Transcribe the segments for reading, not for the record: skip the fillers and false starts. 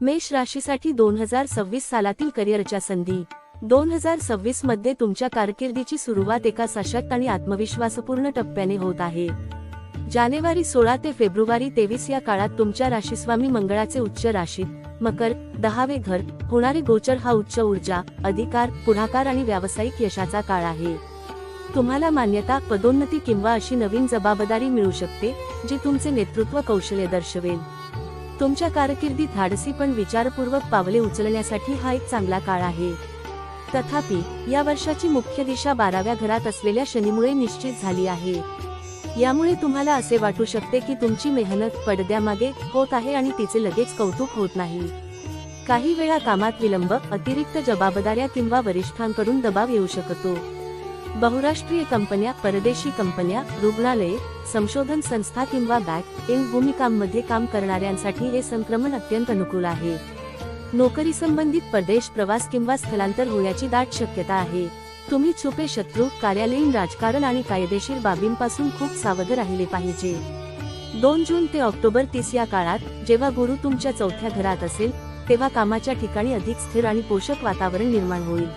मेष राशीसाठी 2026 सालातील करिअरच्या संधी. 2026 मध्ये तुमच्या कारकिर्दीची सुरुवात एका सशक्त आणि आत्मविश्वासपूर्ण टप्प्याने होत आहे. जानेवारी 16 ते फेब्रुवारी 23 या काळात तुमच्या राशीस्वामी मंगळाचे उच्च राशीत मकर 10वे घर होणारे गोचर हा उच्च ऊर्जा, अधिकार, पुढाकार आणि व्यावसायिक यशाचा काळ आहे. तुम्हाला मान्यता, पदोन्नती किंवा अशी नवीन जबाबदारी मिळू शकते जी तुमचे नेतृत्व कौशल्य दर्शवेल. तुमच्या कारकिर्दीत धाडसी पण विचारपूर्वक पावले उचलण्यासाठी हा एक चांगला काळ आहे. तथापि या वर्षाची मुख्य दिशा 12व्या घरात असलेल्या शनीमुळे निश्चित झाली आहे. यामुळे तुम्हाला असे वाटू शकते की तुमची मेहनत पडद्यामागे होत आहे आणि तिचे लगेच कौतुक होत नाही. काही वेळा कामात विलंब, अतिरिक्त जबाबदाऱ्या किंवा वरिष्ठांकडून दबाव येऊ शकतो. बहुराष्ट्रीय कंपन्या, परदेशी कंपन्या, रुग्णालये, संशोधन संस्था किंवा बॅक एंड भूमिकांमध्ये काम करणाऱ्यांसाठी हे संक्रमण अत्यंत अनुकूल आहे. नोकरी संबंधित परदेश प्रवास किंवा स्थलांतर होण्याची दाट शक्यता आहे. तुम्ही छुपे शत्रू, कार्यालयीन राजकारण आणि कायदेशीर बाबींपासून खूप सावध राहिले पाहिजे. 2 जून ते ऑक्टोबर 30 या काळात जेव्हा गुरु तुमच्या 4थ्या घरात असेल तेव्हा कामाच्या ठिकाणी अधिक स्थिर आणि पोषक वातावरण निर्माण होईल.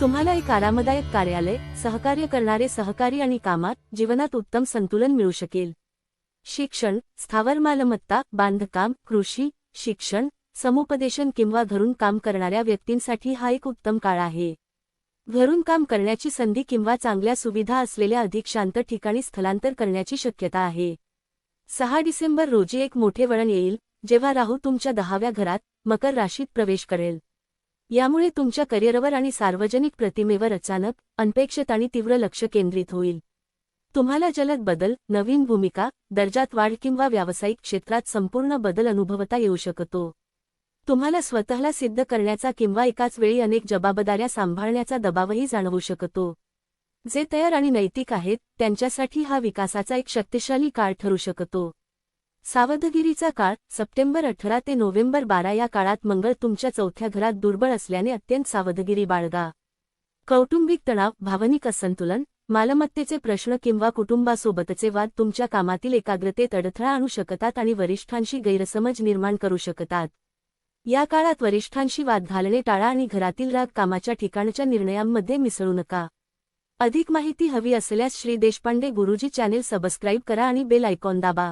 तुम्हाला एक आरामदायक कार्यालय, सहकार्य करणारे सहकारी आणि कामात जीवनात उत्तम संतुलन मिळू शकेल. शिक्षण, स्थावर मालमत्ता, बांधकाम, कृषी, शिक्षण, समुपदेशन किंवा घरून काम करणाऱ्या व्यक्तींसाठी हा एक उत्तम काळ आहे. घरून काम करण्याची संधी किंवा चांगल्या सुविधा असलेल्या अधिक शांत ठिकाणी स्थलांतर करण्याची शक्यता आहे. 6 डिसेंबर रोजी एक मोठे वळण येईल जेव्हा राहू तुमच्या 10व्या घरात मकर राशीत प्रवेश करेल. यामुळे तुमच्या करिअरवर आणि सार्वजनिक प्रतिमेवर अचानक, अनपेक्षित आणि तीव्र लक्ष केंद्रित होईल. तुम्हाला जलद बदल, नवीन भूमिका, दर्जात वाढ किंवा व्यावसायिक क्षेत्रात संपूर्ण बदल अनुभवता येऊ शकतो. तुम्हाला स्वतःला सिद्ध करण्याचा किंवा एकाच वेळी अनेक जबाबदाऱ्या सांभाळण्याचा दबावही जाणवू शकतो. जे तयार आणि नैतिक आहेत त्यांच्यासाठी हा विकासाचा एक शक्तिशाली काळ ठरू शकतो. सावधगिरीचा काळ, सप्टेंबर 18 ते नोव्हेंबर 12 या काळात मंगळ तुमच्या 4थ्या घरात दुर्बळ असल्याने अत्यंत सावधगिरी बाळगा. कौटुंबिक तणाव, भावनिक असंतुलन, मालमत्तेचे प्रश्न किंवा कुटुंबासोबतचे वाद तुमच्या कामातील एकाग्रतेत अडथळा आणू शकतात आणि वरिष्ठांशी गैरसमज निर्माण करू शकतात. या काळात वरिष्ठांशी वाद घालणे टाळा आणि घरातील राग कामाच्या ठिकाणच्या निर्णयांमध्ये मिसळू नका. अधिक माहिती हवी असल्यास श्री देशपांडे गुरुजी चॅनेल सबस्क्राईब करा आणि बेल आयकॉन दाबा.